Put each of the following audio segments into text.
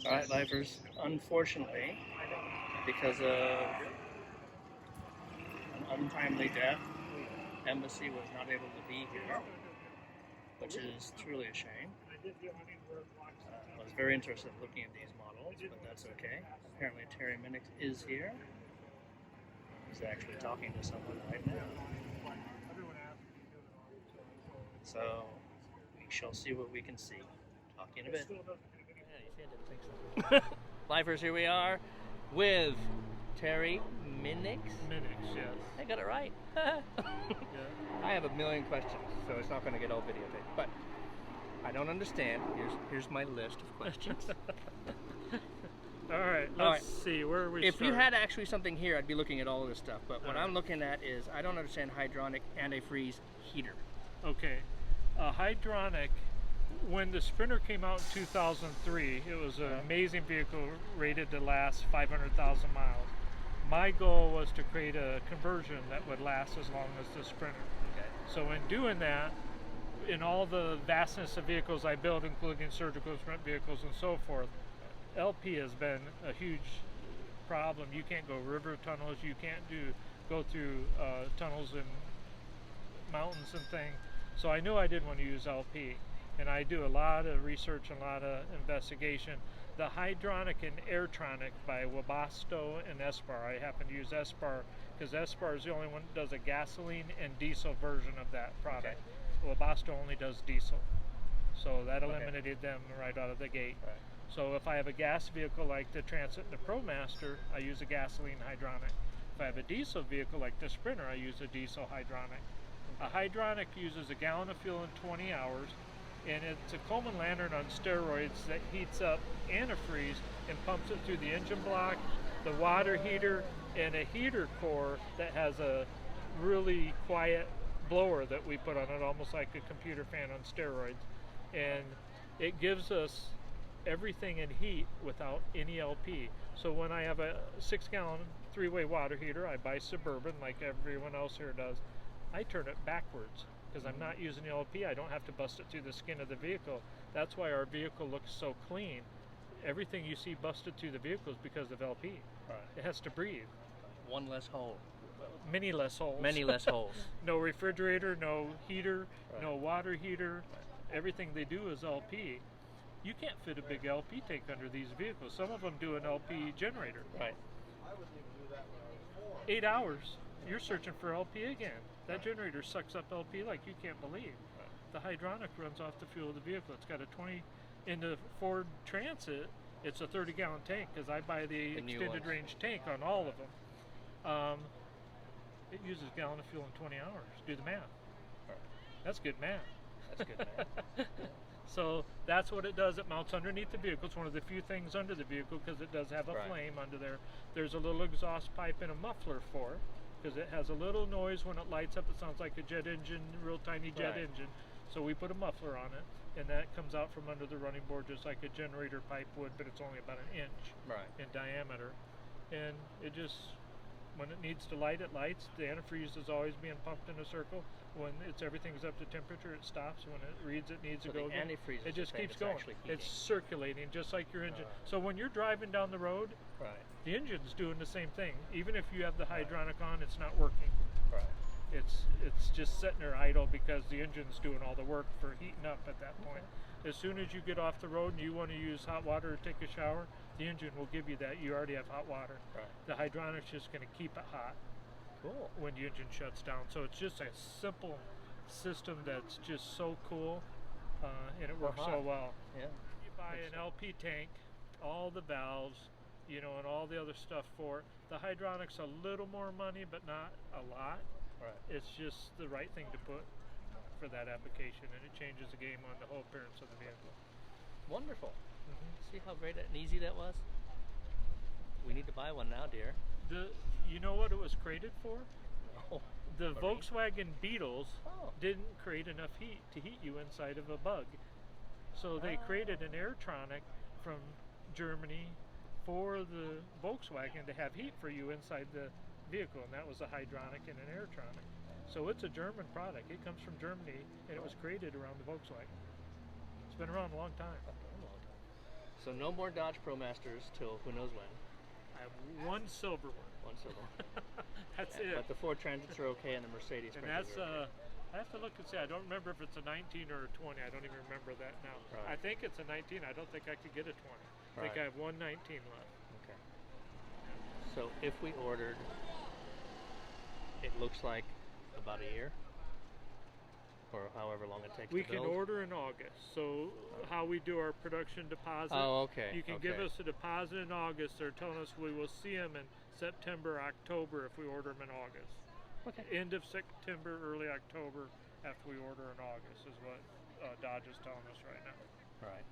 All right, lifers. Unfortunately, because of an untimely death, Embassy was not able to be here, which is truly a shame. I was very interested in looking at these models, but that's okay. Apparently, Terry Minix is here. He's actually talking to someone right now. So we shall see what we can see. Talk in a bit. Yeah, you see, I didn't think so. Lifers, here we are with Terry Minix. Minix, yes. I got it right. Yeah. I have a million questions, so it's not going to get all videotaped. But I don't understand. Here's my list of questions. All right, let's see where we If start. you had actually something here, I'd be looking at all of this stuff. But what I'm looking at is I don't understand hydronic antifreeze heater. Okay, Hydronic. When the Sprinter came out in 2003, it was an amazing vehicle rated to last 500,000 miles. My goal was to create a conversion that would last as long as the Sprinter. Okay. So in doing that, in all the vastness of vehicles I build, including surgical sprint vehicles and so forth, LP has been a huge problem. You can't go river tunnels, you can't go through tunnels and mountains and things. So I knew I didn't want to use LP. And I do a lot of research and a lot of investigation. The Hydronic and Airtronic by Webasto and Espar. I happen to use Espar because Espar is the only one that does a gasoline and diesel version of that product. Okay. Webasto only does diesel. So that eliminated them right out of the gate. Right. So if I have a gas vehicle like the Transit and the ProMaster, I use a gasoline Hydronic. If I have a diesel vehicle like the Sprinter, I use a diesel Hydronic. A Hydronic uses a gallon of fuel in 20 hours. And it's a Coleman lantern on steroids that heats up antifreeze and pumps it through the engine block, the water heater, and a heater core that has a really quiet blower that we put on it, almost like a computer fan on steroids. And it gives us everything in heat without any LP. So when I have a 6-gallon 3-way water heater, I buy Suburban like everyone else here does, I turn it backwards. Because I'm not using the LP, I don't have to bust it through the skin of the vehicle. That's why our vehicle looks so clean. Everything you see busted through the vehicle is because of LP. Right. It has to breathe. One less hole. Many less holes. Many less holes. No refrigerator, no heater, right. No water heater. Right. Everything they do is LP. You can't fit a big LP tank under these vehicles. Some of them do an LP generator. Right. 8 hours, you're searching for LP again. That generator sucks up LP like you can't believe. The Hydronic runs off the fuel of the vehicle. It's got a 20, in the Ford Transit, it's a 30-gallon tank because I buy the extended range tank on all of them. It uses a gallon of fuel in 20 hours. Do the math. That's good math. That's good math. So that's what it does. It mounts underneath the vehicle. It's one of the few things under the vehicle because it does have a flame under there. There's a little exhaust pipe and a muffler for it. Because it has a little noise when it lights up. It sounds like a jet engine, real tiny jet engine. So we put a muffler on it, and that comes out from under the running board just like a generator pipe would, but it's only about 1 inch in diameter. And it just, when it needs to light, it lights. The antifreeze is always being pumped in a circle. When everything's up to temperature, it stops. When it reads it needs to go again, it just keeps going. It's circulating just like your engine. So when you're driving down the road, the engine's doing the same thing. Even if you have the Hydronic on, it's not working. It's just sitting there idle because the engine's doing all the work for heating up at that point. As soon as you get off the road and you want to use hot water to take a shower, the engine will give you that. You already have hot water. The Hydronic's just going to keep it hot. Cool. When the engine shuts down. So it's just a simple system that's just so cool, and it works so well. Yeah. You buy an LP tank, all the valves, you know, and all the other stuff for it. The Hydronic's a little more money, but not a lot. It's just the right thing to put for that application, and it changes the game on the whole appearance of the vehicle. Wonderful. See how great and easy that was? We need to buy one now, dear. You know what it was created for? No. The Volkswagen Beetles didn't create enough heat to heat you inside of a Bug. So they created an Airtronic from Germany for the Volkswagen to have heat for you inside the vehicle, and that was a Hydronic and an Airtronic. So it's a German product. It comes from Germany, and it was created around the Volkswagen. It's been around a long time. So no more Dodge ProMasters till who knows when. I have one silver one. One silver one. That's it. But the Ford Transits are okay, and the Mercedes Sprinters are okay. I have to look and see. I don't remember if it's a 19 or a 20. I don't even remember that now. Right. I think it's a 19. I don't think I could get a 20. I think I have one 19 left. Okay. So if we ordered, it looks like about a year, or however long it takes to build. We can order in August. So how we do our production deposit. Oh, okay. You can give us a deposit in August. They're telling us we will see them in September, October if we order them in August. Okay. End of September, early October after we order in August is what Dodge is telling us right now. Right.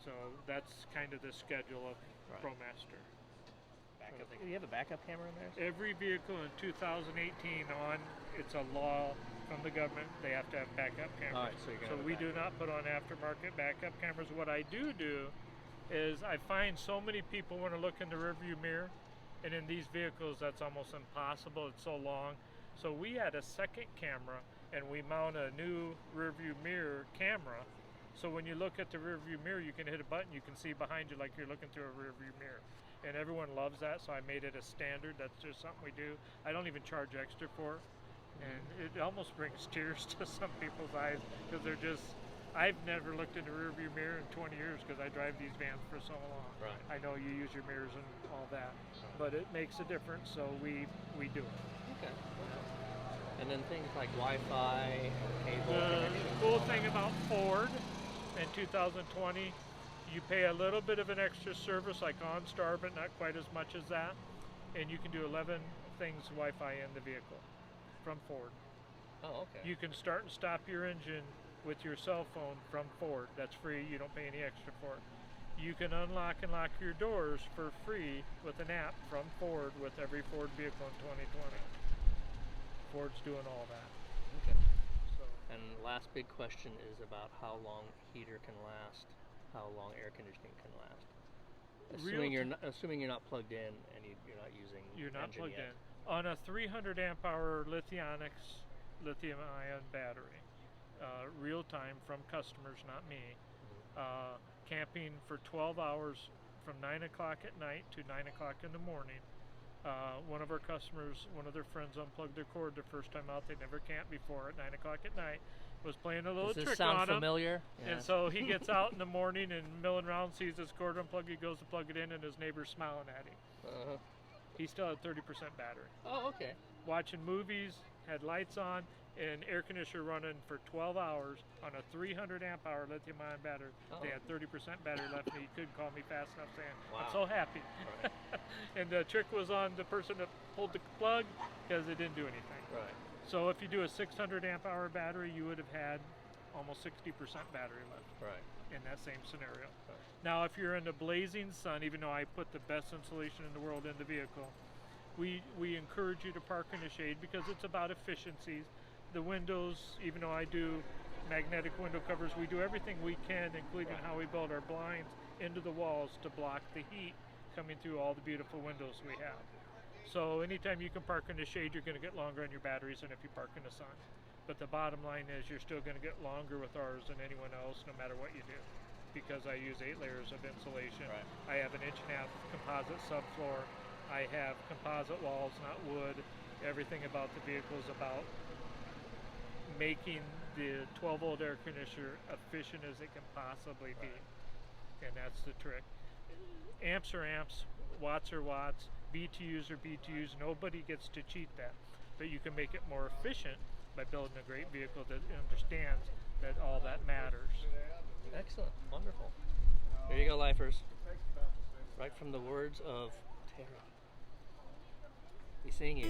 So that's kind of the schedule of ProMaster. Do you have a backup camera in there? Every vehicle in 2018 on, it's a law from the government, they have to have backup cameras. All right, so we do not put on aftermarket backup cameras. What I do is I find so many people want to look in the rearview mirror, and in these vehicles that's almost impossible. It's so long. So we had a second camera, and we mount a new rearview mirror camera. So when you look at the rearview mirror, you can hit a button, you can see behind you like you're looking through a rearview mirror. And everyone loves that, so I made it a standard. That's just something we do. I don't even charge extra for it. And it almost brings tears to some people's eyes because they're just, I've never looked in the rearview mirror in 20 years because I drive these vans for so long. Right. I know you use your mirrors and all that, but it makes a difference, so we do it. Okay. And then things like Wi-Fi, cable The connection. cool thing about Ford in 2020, you pay a little bit of an extra service like OnStar, but not quite as much as that. And you can do 11 things Wi-Fi in the vehicle from Ford. Oh, okay. You can start and stop your engine with your cell phone from Ford. That's free. You don't pay any extra for it. You can unlock and lock your doors for free with an app from Ford with every Ford vehicle in 2020. Ford's doing all that. Okay. So, And last big question is about how long heater can last, how long air conditioning can last. Assuming you're not plugged in and you're not using you're not engine plugged yet. in. On a 300 amp hour lithium ion battery, real time from customers, not me, camping for 12 hours from 9 o'clock at night to 9 o'clock in the morning. One of our customers, one of their friends unplugged their cord the first time out. They never camped before at 9 o'clock at night. Was playing a little Does this trick sound on him. familiar? Yeah. And so he gets out in the morning and milling around, sees his cord unplugged, he goes to plug it in, and his neighbor's smiling at him. Uh-huh. He still had 30% battery. Oh, okay. Watching movies, had lights on, and air conditioner running for 12 hours on a 300 amp hour lithium ion battery. They had 30% battery left, and he couldn't call me fast enough saying, Wow. I'm so happy. Right. And the trick was on the person that pulled the plug because it didn't do anything. Right. So if you do a 600 amp hour battery, you would have had almost 60% battery left. Right. In that same scenario. Now, if you're in the blazing sun, even though I put the best insulation in the world in the vehicle, we encourage you to park in the shade because it's about efficiencies. The windows, even though I do magnetic window covers, we do everything we can, including how we build our blinds into the walls to block the heat coming through all the beautiful windows we have. So anytime you can park in the shade, you're going to get longer on your batteries than if you park in the sun. But the bottom line is you're still going to get longer with ours than anyone else, no matter what you do, because I use 8 layers of insulation. Right. I have an 1.5 inch composite subfloor. I have composite walls, not wood. Everything about the vehicle is about making the 12-volt air conditioner efficient as it can possibly be. And that's the trick. Amps are amps, watts are watts, BTUs are BTUs. Nobody gets to cheat that. But you can make it more efficient by building a great vehicle that understands that all that matters. Excellent. Wonderful. There you go, lifers. Right from the words of Terry. Be seeing you.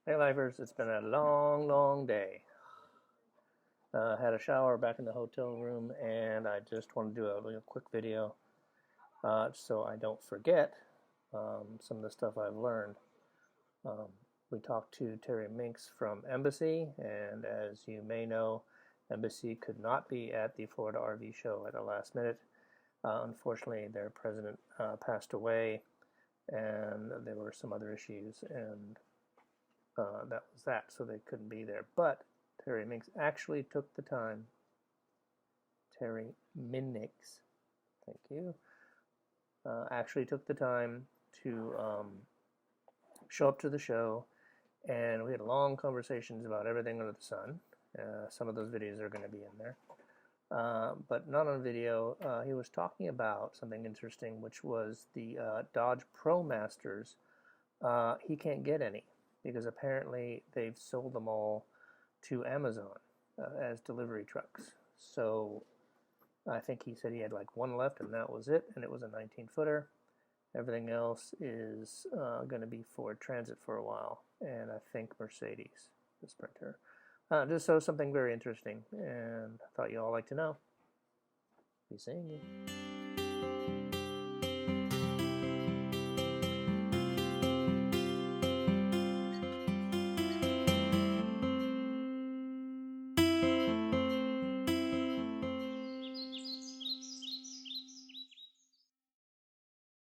Hey, lifers. It's been a long, long day. Had a shower back in the hotel room, and I just want to do a little quick video so I don't forget some of the stuff I've learned. We talked to Terry Minix from Embassy, and as you may know, Embassy could not be at the Florida RV show at the last minute. Unfortunately, their president passed away, and there were some other issues, and that was that, so they couldn't be there. But Terry Minix actually took the time. Terry Minix, thank you. Actually took the time to show up to the show, and we had long conversations about everything under the sun. Some of those videos are going to be in there, but not on video. He was talking about something interesting, which was the Dodge ProMasters. He can't get any because apparently they've sold them all to Amazon as delivery trucks. So I think he said he had like one left, and that was it, and it was a 19-footer. Everything else is going to be Ford Transit for a while, and I think Mercedes, the Sprinter. Just so something very interesting, and I thought you all like to know. Be seeing you.